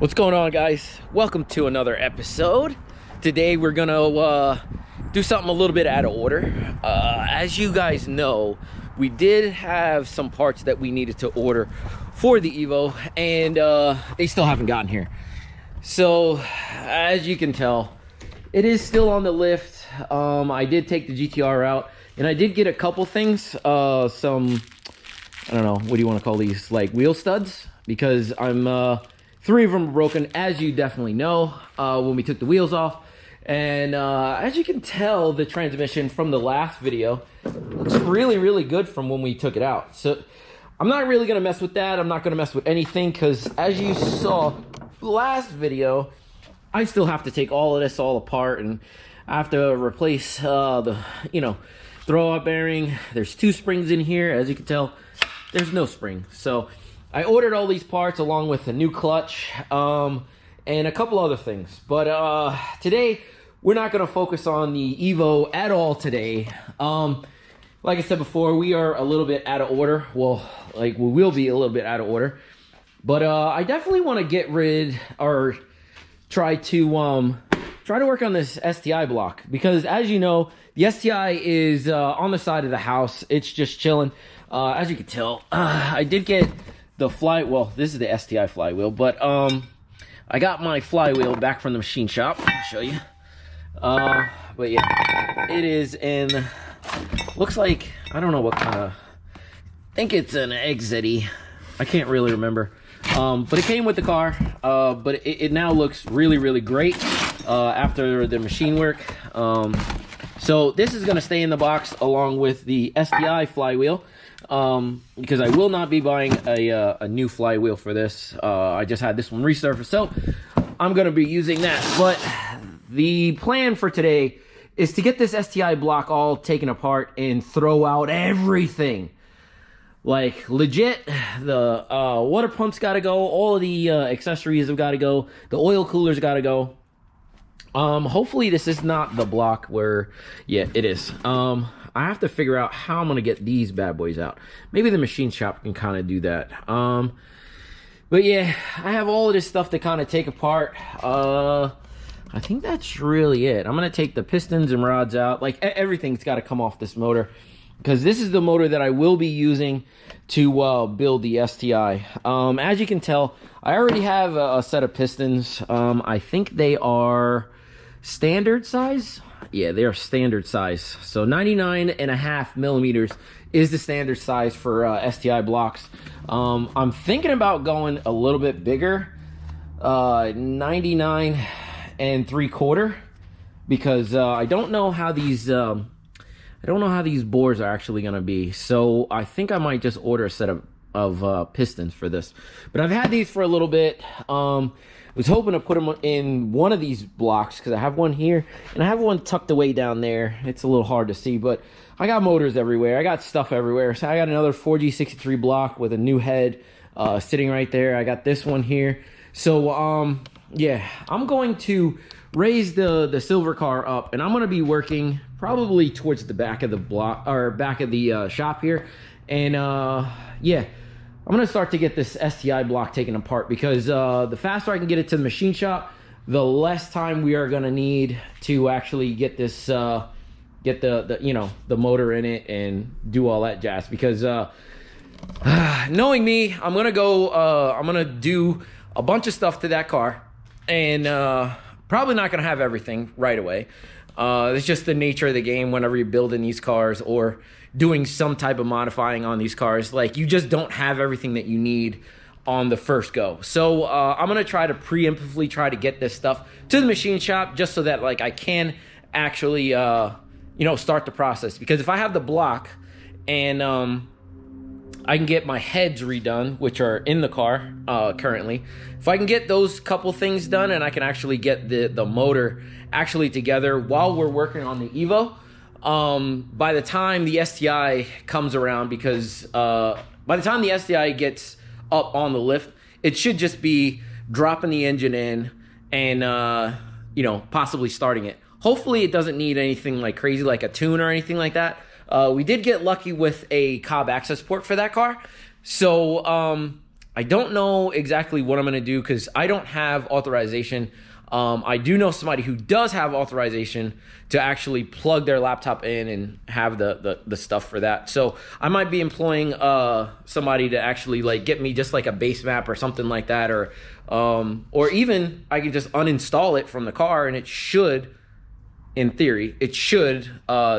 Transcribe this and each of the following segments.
What's going on, guys? Welcome to another episode. Today we're gonna do something a little bit out of order. As you guys know, we did have some parts that we needed to order for the Evo, and they still haven't gotten here. So as you can tell, it is still on the lift. I did take the GTR out, and I did get a couple things, some, I don't know, what do you want to call these, like wheel studs, because I'm 3 of them are broken, as you definitely know, when we took the wheels off. And as you can tell, the transmission from the last video looks really good from when we took it out. So I'm not really going to mess with that. I'm not going to mess with anything, because as you saw last video, I still have to take all of this all apart, and I have to replace the, throwout bearing. There's 2 springs in here. As you can tell, there's no spring. So I ordered all these parts along with a new clutch and a couple other things. But today, we're not going to focus on the Evo at all today. Like I said before, we are a little bit out of order. Well, we will be a little bit out of order. But I definitely want to get rid, or try to work on this STI block. Because as you know, the STI is on the side of the house. It's just chilling. As you can tell, I did get the well, this is the STI flywheel, but I got my flywheel back from the machine shop. I'll show you. But yeah, it is in, looks like, I don't know what kind of, I think it's an exit-y. I can't really remember. But it came with the car, but it now looks really great after the machine work. So this is going to stay in the box along with the STI flywheel. Because I will not be buying a new flywheel for this. I just had this one resurfaced, so I'm going to be using that. But the plan for today is to get this STI block all taken apart and throw out everything. Like, legit, the water pump's got to go, all of the accessories have got to go, the oil cooler's got to go. Hopefully this is not the block where, yeah, it is. I have to figure out how I'm going to get these bad boys out. Maybe the machine shop can kind of do that. But yeah, I have all of this stuff to kind of take apart. I think that's really it. I'm going to take the pistons and rods out. Like, everything's got to come off this motor, because this is the motor that I will be using to build the STI. As you can tell, I already have a set of pistons. I think they are standard size. Yeah, they are standard size. So 99.5 millimeters is the standard size for STI blocks. I'm thinking about going a little bit bigger, 99 3/4, because I don't know how these bores are actually going to be. So I think I might just order a set of pistons for this. But I've had these for a little bit. I was hoping to put them in one of these blocks, because I have one here and I have one tucked away down there. It's a little hard to see, but I got motors everywhere. I got stuff everywhere. So I got another 4G63 block with a new head sitting right there. I got this one here. So yeah, I'm going to raise the silver car up, and I'm going to be working probably towards the back of the block, or back of the shop here. And yeah, I'm going to start to get this STI block taken apart, because the faster I can get it to the machine shop, the less time we are going to need to actually get this, get the motor in it and do all that jazz. Because knowing me, I'm going to do a bunch of stuff to that car, and probably not going to have everything right away. It's just the nature of the game whenever you're building these cars or doing some type of modifying on these cars. Like, you just don't have everything that you need on the first go. So I'm going to try to preemptively try to get this stuff to the machine shop, just so that I can actually, start the process. Because if I have the block and I can get my heads redone, which are in the car currently, if I can get those couple things done, and I can actually get the motor actually together while we're working on the Evo, by the time the STI comes around, because by the time the STI gets up on the lift, it should just be dropping the engine in and possibly starting it. Hopefully it doesn't need anything like crazy, like a tune or anything like that. We did get lucky with a Cobb access port for that car, so I don't know exactly what I'm gonna do because I don't have authorization. I do know somebody who does have authorization to actually plug their laptop in and have the stuff for that. So I might be employing somebody to actually like get me just like a base map or something like that, or even I can just uninstall it from the car and it should, in theory, it should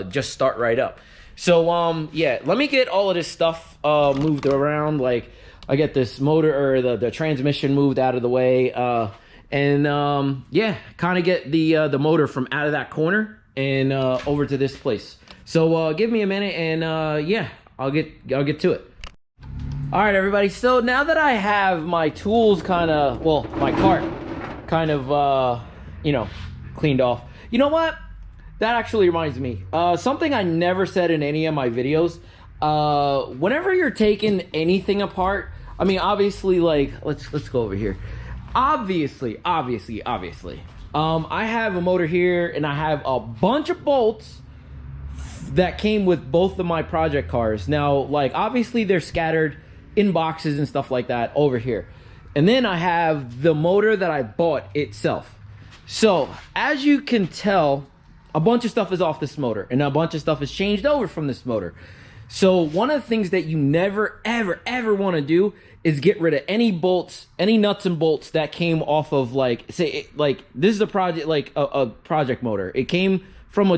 just start right up. So yeah, let me get all of this stuff moved around. Like I get this motor or the transmission moved out of the way. And yeah, kind of get the motor from out of that corner and over to this place. So give me a minute and yeah, I'll get to it. All right, everybody. So now that I have my tools kind of, well, my cart kind of, you know, cleaned off. You know what? That actually reminds me. Something I never said in any of my videos. Whenever you're taking anything apart, I mean, obviously, like, let's go over here. Obviously, I have a motor here and I have a bunch of bolts that came with both of my project cars. Now, like, obviously they're scattered in boxes and stuff like that over here. And then I have the motor that I bought itself. So as you can tell, a bunch of stuff is off this motor and a bunch of stuff is changed over from this motor. So one of the things that you never, ever want to do is get rid of any bolts, any nuts and bolts that came off of, like, say, like, this is a project, like a project motor. It came from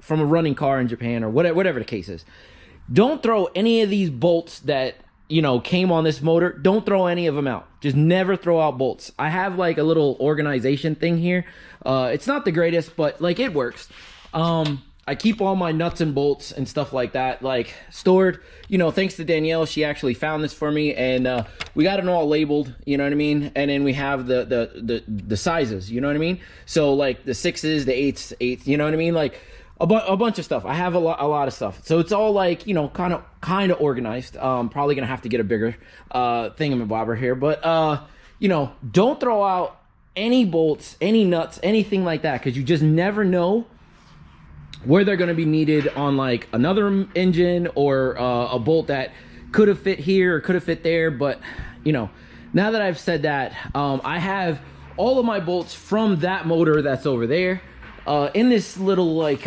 from a running car in Japan or whatever the case is. Don't throw any of these bolts that, you know, came on this motor. Don't throw any of them out. Just never throw out bolts. I have like a little organization thing here. It's not the greatest, but like it works. I keep all my nuts and bolts and stuff like that, like, stored, you know, thanks to Danielle. She actually found this for me, and we got it all labeled, you know what I mean? And then we have the sizes, you know what I mean? So like the 6s, the 8s, you know what I mean? Like a bunch of stuff. I have a lot of stuff. So it's all like, you know, kind of organized. Probably gonna have to get a bigger thingamabobber here, but you know, don't throw out any bolts, any nuts, anything like that, because you just never know where they're going to be needed on like another engine, or a bolt that could have fit here or could have fit there. But you know, now that I've said that, I have all of my bolts from that motor that's over there in this little like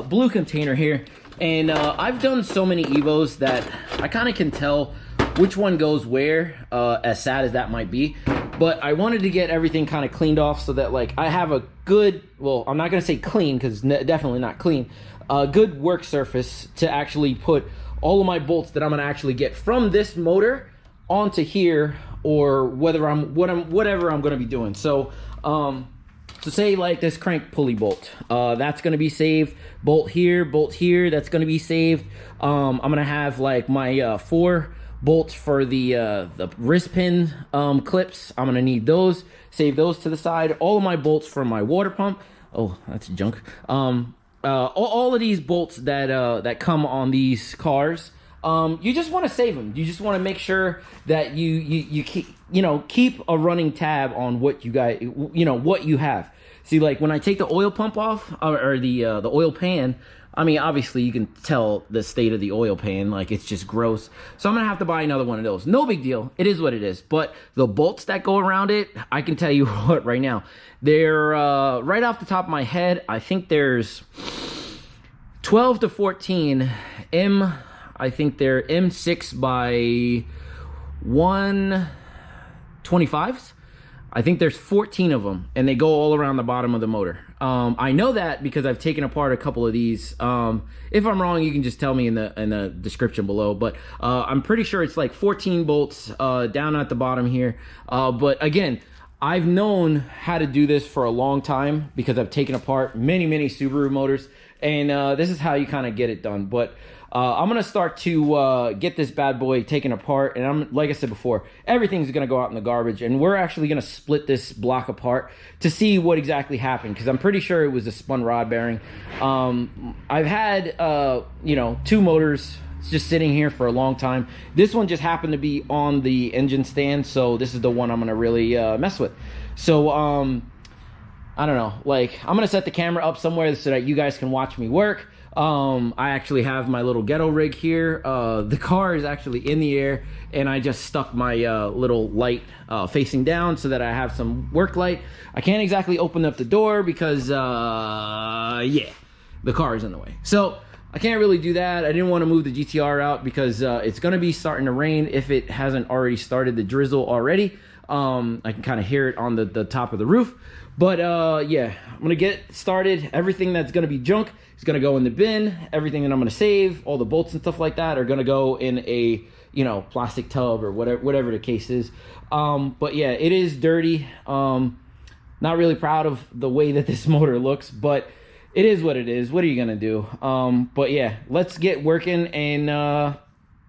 blue container here. And I've done so many Evos that I kind of can tell which one goes where, as sad as that might be. But I wanted to get everything kind of cleaned off so that like I have a good, well, I'm not going to say clean because definitely not clean, a good work surface to actually put all of my bolts that I'm going to actually get from this motor onto here, or whatever I'm going to be doing. So so say like this crank pulley bolt, that's going to be saved. Bolt here, that's going to be saved. I'm going to have like my 4 bolts for the wrist pin clips. I'm gonna need those. Save those to the side. All of my bolts from my water pump. Oh, that's junk. All of these bolts that come on these cars. You just want to save them. You just want to make sure that you keep a running tab on what you guys, what you have. See, like when I take the oil pump off, or the oil pan, I mean, obviously you can tell the state of the oil pan, like it's just gross. So I'm gonna have to buy another one of those. No big deal, it is what it is. But the bolts that go around it, I can tell you what right now, they're right off the top of my head, I think there's 12 to 14 I think they're M6 by 125s. I think there's 14 of them, and they go all around the bottom of the motor. I know that because I've taken apart a couple of these. If I'm wrong, you can just tell me in the description below. But I'm pretty sure it's like 14 bolts down at the bottom here. But again, I've known how to do this for a long time because I've taken apart many Subaru motors, and this is how you kind of get it done. But I'm gonna start to get this bad boy taken apart, and I'm, like I said before, everything's gonna go out in the garbage, and we're actually gonna split this block apart to see what exactly happened, because I'm pretty sure it was a spun rod bearing. I've had 2 motors just sitting here for a long time. This one just happened to be on the engine stand, so this is the one I'm gonna really mess with. So I don't know, like, I'm gonna set the camera up somewhere so that you guys can watch me work. I actually have my little ghetto rig here. The car is actually in the air, and I just stuck my little light facing down so that I have some work light. I can't exactly open up the door because yeah, the car is in the way, so I can't really do that. I didn't want to move the GTR out because it's going to be starting to rain if it hasn't already started to drizzle already. I can kind of hear it on the top of the roof. But yeah, I'm going to get started. Everything that's going to be junk is going to go in the bin. Everything that I'm going to save, all the bolts and stuff like that, are going to go in a, you know, plastic tub or whatever the case is. But yeah, it is dirty. Not really proud of the way that this motor looks, but it is what it is. What are you gonna do? But yeah, let's get working, and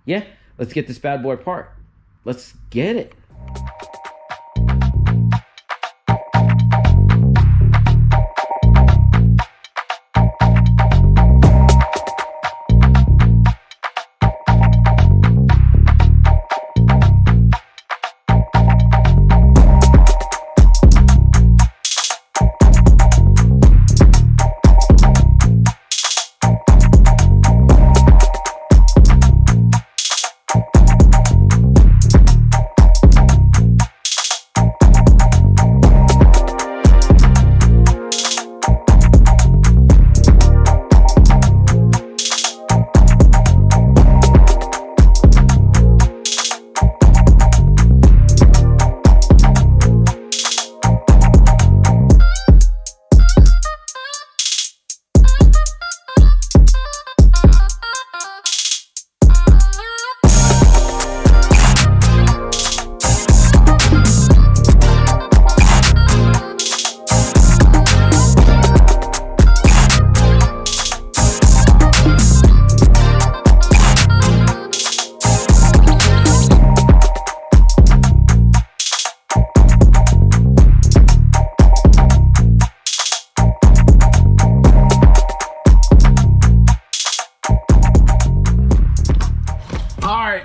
yeah, let's get this bad boy apart. Let's get it.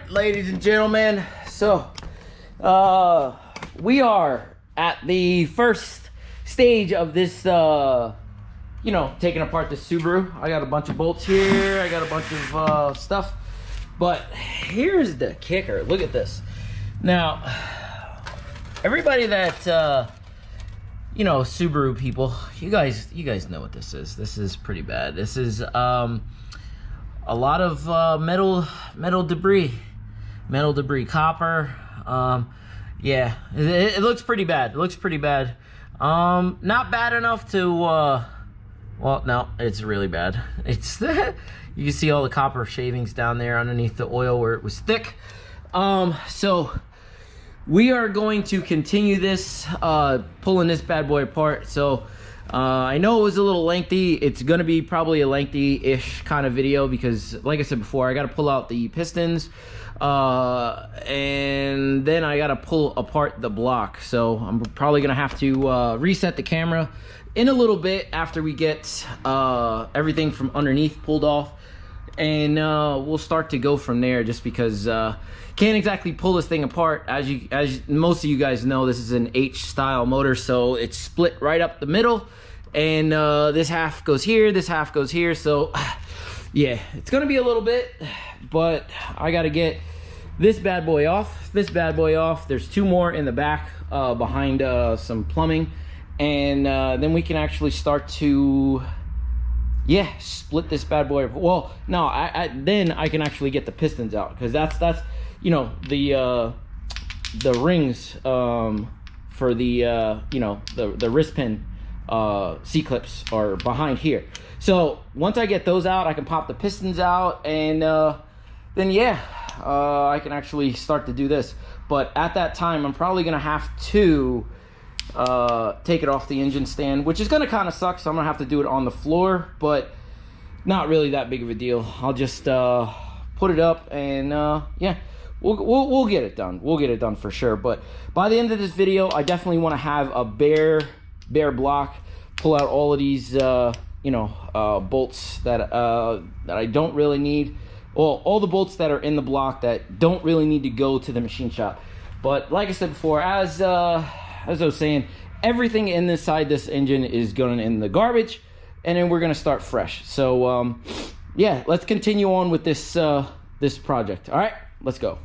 Ladies and gentlemen, so we are at the first stage of this you know, taking apart the Subaru. I got a bunch of bolts here, I got a bunch of stuff, but here's the kicker. Look at this. Now, everybody that you know, Subaru people, you guys know what this is. This is pretty bad. This is a lot of metal debris, copper. Yeah, it looks pretty bad. It looks pretty bad. Not bad enough to well, no, it's really bad. It's you can see all the copper shavings down there underneath the oil where it was thick. So we are going to continue this, pulling this bad boy apart. So I know it was a little lengthy. It's gonna be probably a lengthy-ish kind of video because, like I said before, I gotta pull out the pistons, and then I gotta pull apart the block. So I'm probably gonna have to reset the camera in a little bit after we get everything from underneath pulled off, and we'll start to go from there, just because can't exactly pull this thing apart. As most of you guys know, this is an H style motor, so it's split right up the middle, and this half goes here, this half goes here. So yeah, it's gonna be a little bit, but I gotta get this bad boy off, There's two more in the back behind some plumbing, and then we can actually start to, yeah, split this bad boy. Well, no, then I can actually get the pistons out, because that's you know, the rings for the you know, the wrist pin C-clips are behind here. So once I get those out, I can pop the pistons out, and then yeah, I can actually start to do this. But at that time, I'm probably gonna have to take it off the engine stand, which is gonna kind of suck, so I'm gonna have to do it on the floor, but not really that big of a deal. I'll just put it up, and yeah, we'll get it done. We'll get it done for sure. But by the end of this video, I definitely want to have a bare block, pull out all of these you know, bolts that I don't really need. Well, all the bolts that are in the block that don't really need to go to the machine shop. But like I said before, as I was saying, everything inside this engine is going in the garbage, and then we're gonna start fresh. So yeah, let's continue on with this this project. All right, let's go.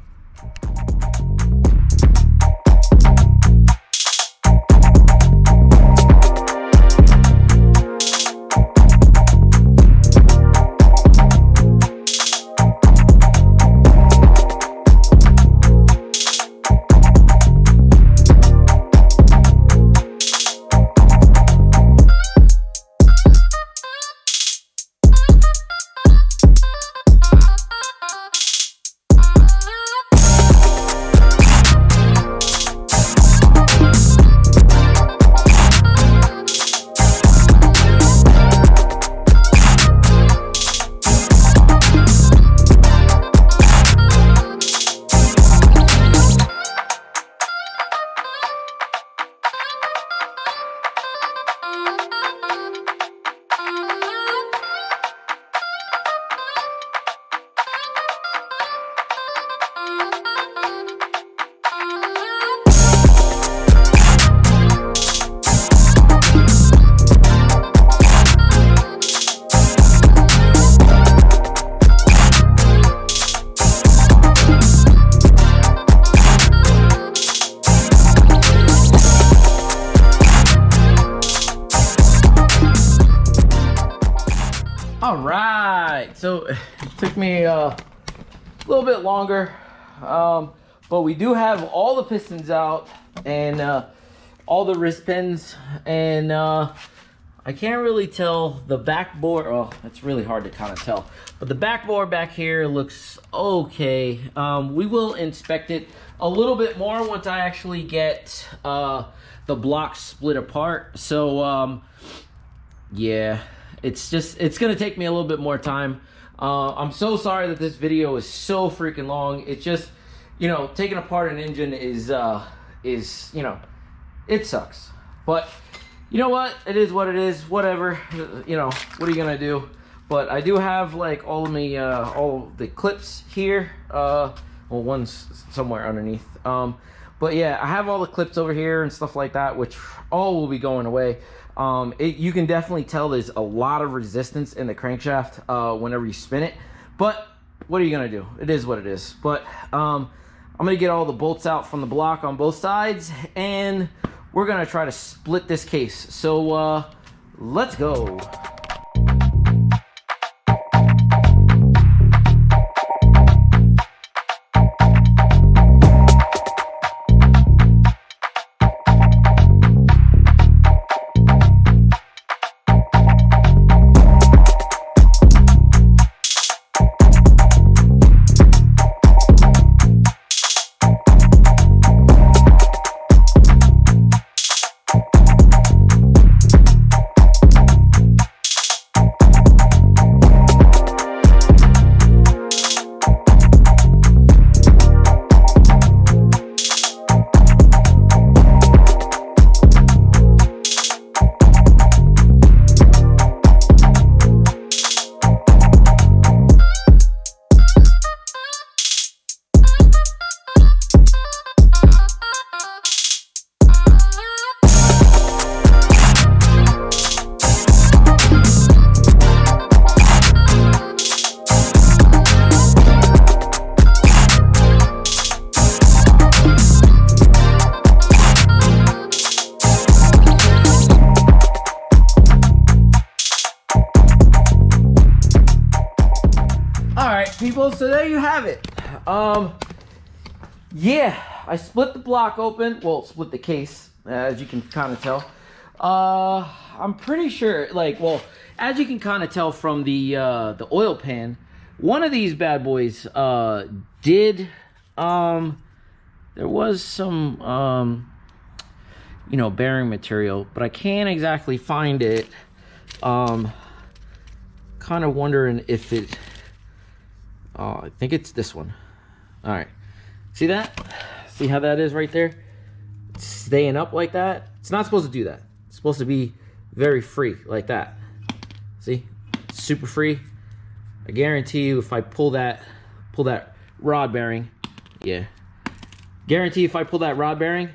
All right, so it took me a little bit longer, but we do have all the pistons out and all the wrist pins, and I can't really tell the backboard. Oh, it's really hard to kind of tell, but the backboard back here looks okay. We will inspect it a little bit more once I actually get the blocks split apart. So yeah, it's gonna take me a little bit more time. I'm so sorry that this video is so freaking long. It's just, you know, taking apart an engine is you know, it sucks. But you know what? It is what it is. Whatever. You know, what are you gonna do? But I do have like all the clips here. Well, one's somewhere underneath. But yeah, I have all the clips over here and stuff like that, which all will be going away. You can definitely tell there's a lot of resistance in the crankshaft whenever you spin it, but what are you gonna do? It is what it is. But I'm gonna get all the bolts out from the block on both sides, and we're gonna try to split this case. So let's go. People, so there you have it. Yeah, I split the block open. Well, split the case, as you can kind of tell. I'm pretty sure, like, well, as you can kind of tell from the oil pan, one of these bad boys there was some you know, bearing material, but I can't exactly find it. Kind of wondering if it I think it's this one. All right, see that? See how that is right there? It's staying up like that. It's not supposed to do that. It's supposed to be very free like that. See, super free. I guarantee you, if I pull that rod bearing, yeah, guarantee if I pull that rod bearing,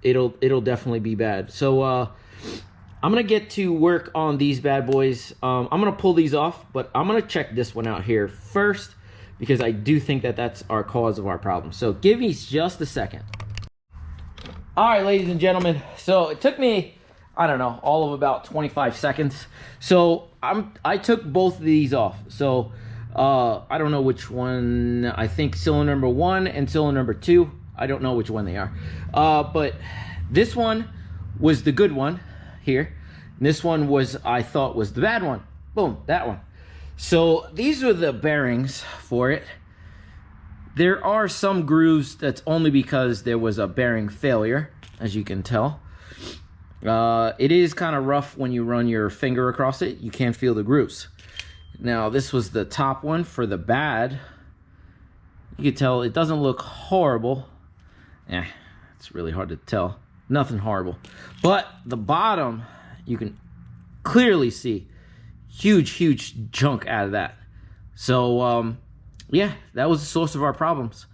it'll definitely be bad. So I'm gonna get to work on these bad boys. I'm gonna pull these off, but I'm gonna check this one out here first because I do think that that's our cause of our problem. So give me just a second. All right, ladies and gentlemen. So it took me, I don't know, all of about 25 seconds. So I took both of these off. So I don't know which one. I think cylinder number 1 and cylinder number 2. I don't know which one they are. But this one was the good one here. And this one was, I thought, was the bad one. Boom, that one. So these are the bearings for it. There are some grooves. That's only because there was a bearing failure, as you can tell. It is kind of rough when you run your finger across it. You can't feel the grooves. Now, this was the top one for the bad. You can tell it doesn't look horrible. It's really hard to tell. Nothing horrible. But the bottom, you can clearly see huge chunk out of that. So, yeah, that was the source of our problems.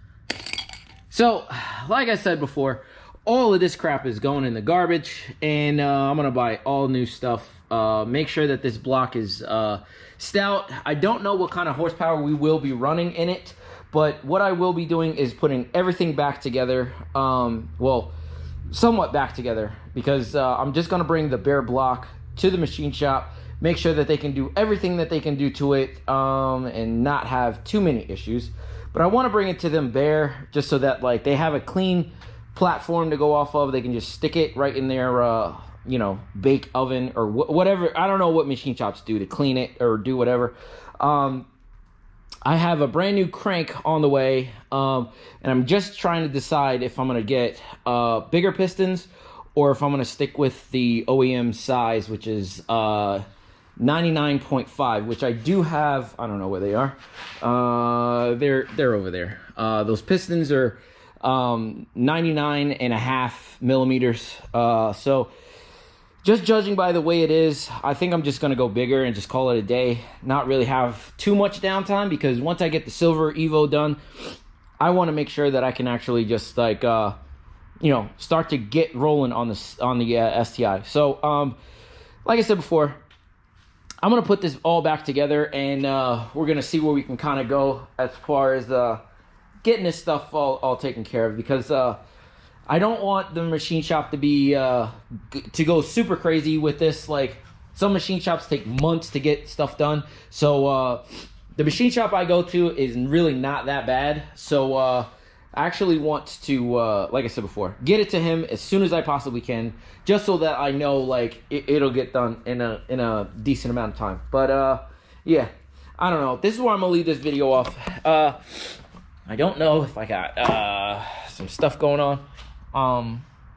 So, like I said before, all of this crap is going in the garbage, and I'm gonna buy all new stuff. Make sure that this block is stout. I don't know what kind of horsepower we will be running in it, but what I will be doing is putting everything back together. Well, somewhat back together, because I'm just gonna bring the bare block to the machine shop, make sure that they can do everything that they can do to it, and not have too many issues. But I want to bring it to them bare, just so that like they have a clean platform to go off of. They can just stick it right in their you know, bake oven or whatever. I don't know what machine shops do to clean it or do whatever. I have a brand new crank on the way, and I'm just trying to decide if I'm going to get bigger pistons or if I'm going to stick with the OEM size, which is 99.5, which I do have. I don't know where they are. They're over there. Those pistons are 99.5 millimeters. So just judging by the way it is, I think I'm just going to go bigger and just call it a day. Not really have too much downtime, because once I get the Silver Evo done, I want to make sure that I can actually just like, you know, start to get rolling on the STI. So, like I said before, I'm going to put this all back together, and we're going to see where we can kind of go as far as getting this stuff all taken care of, because I don't want the machine shop to be to go super crazy with this. Like, some machine shops take months to get stuff done. So the machine shop I go to is really not that bad. So I actually want to, like I said before, get it to him as soon as I possibly can, just so that I know like it'll get done in a decent amount of time. But yeah, I don't know. This is where I'm gonna leave this video off. I don't know if I got some stuff going on.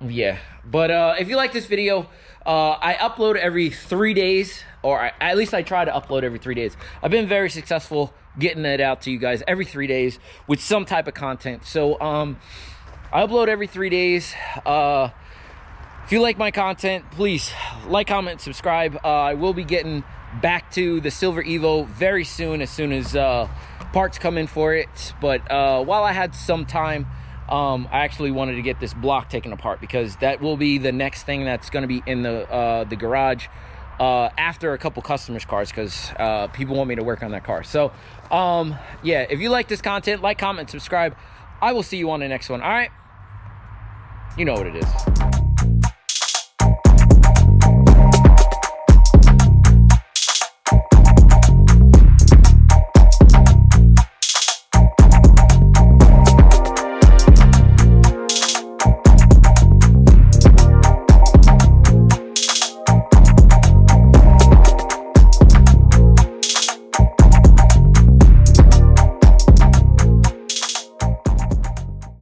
Yeah, but if you like this video, I upload every 3 days, or at least I try to upload every 3 days. I've been very successful getting it out to you guys every 3 days with some type of content. So I upload every 3 days. If you like my content, please like, comment, subscribe. I will be getting back to the Silver Evo very soon as parts come in for it. But while I had some time, I actually wanted to get this block taken apart, because that will be the next thing that's going to be in the garage after a couple customers' cars, because people want me to work on that car. So yeah, if you like this content, like, comment, subscribe. I will see you on the next one. All right, you know what it is.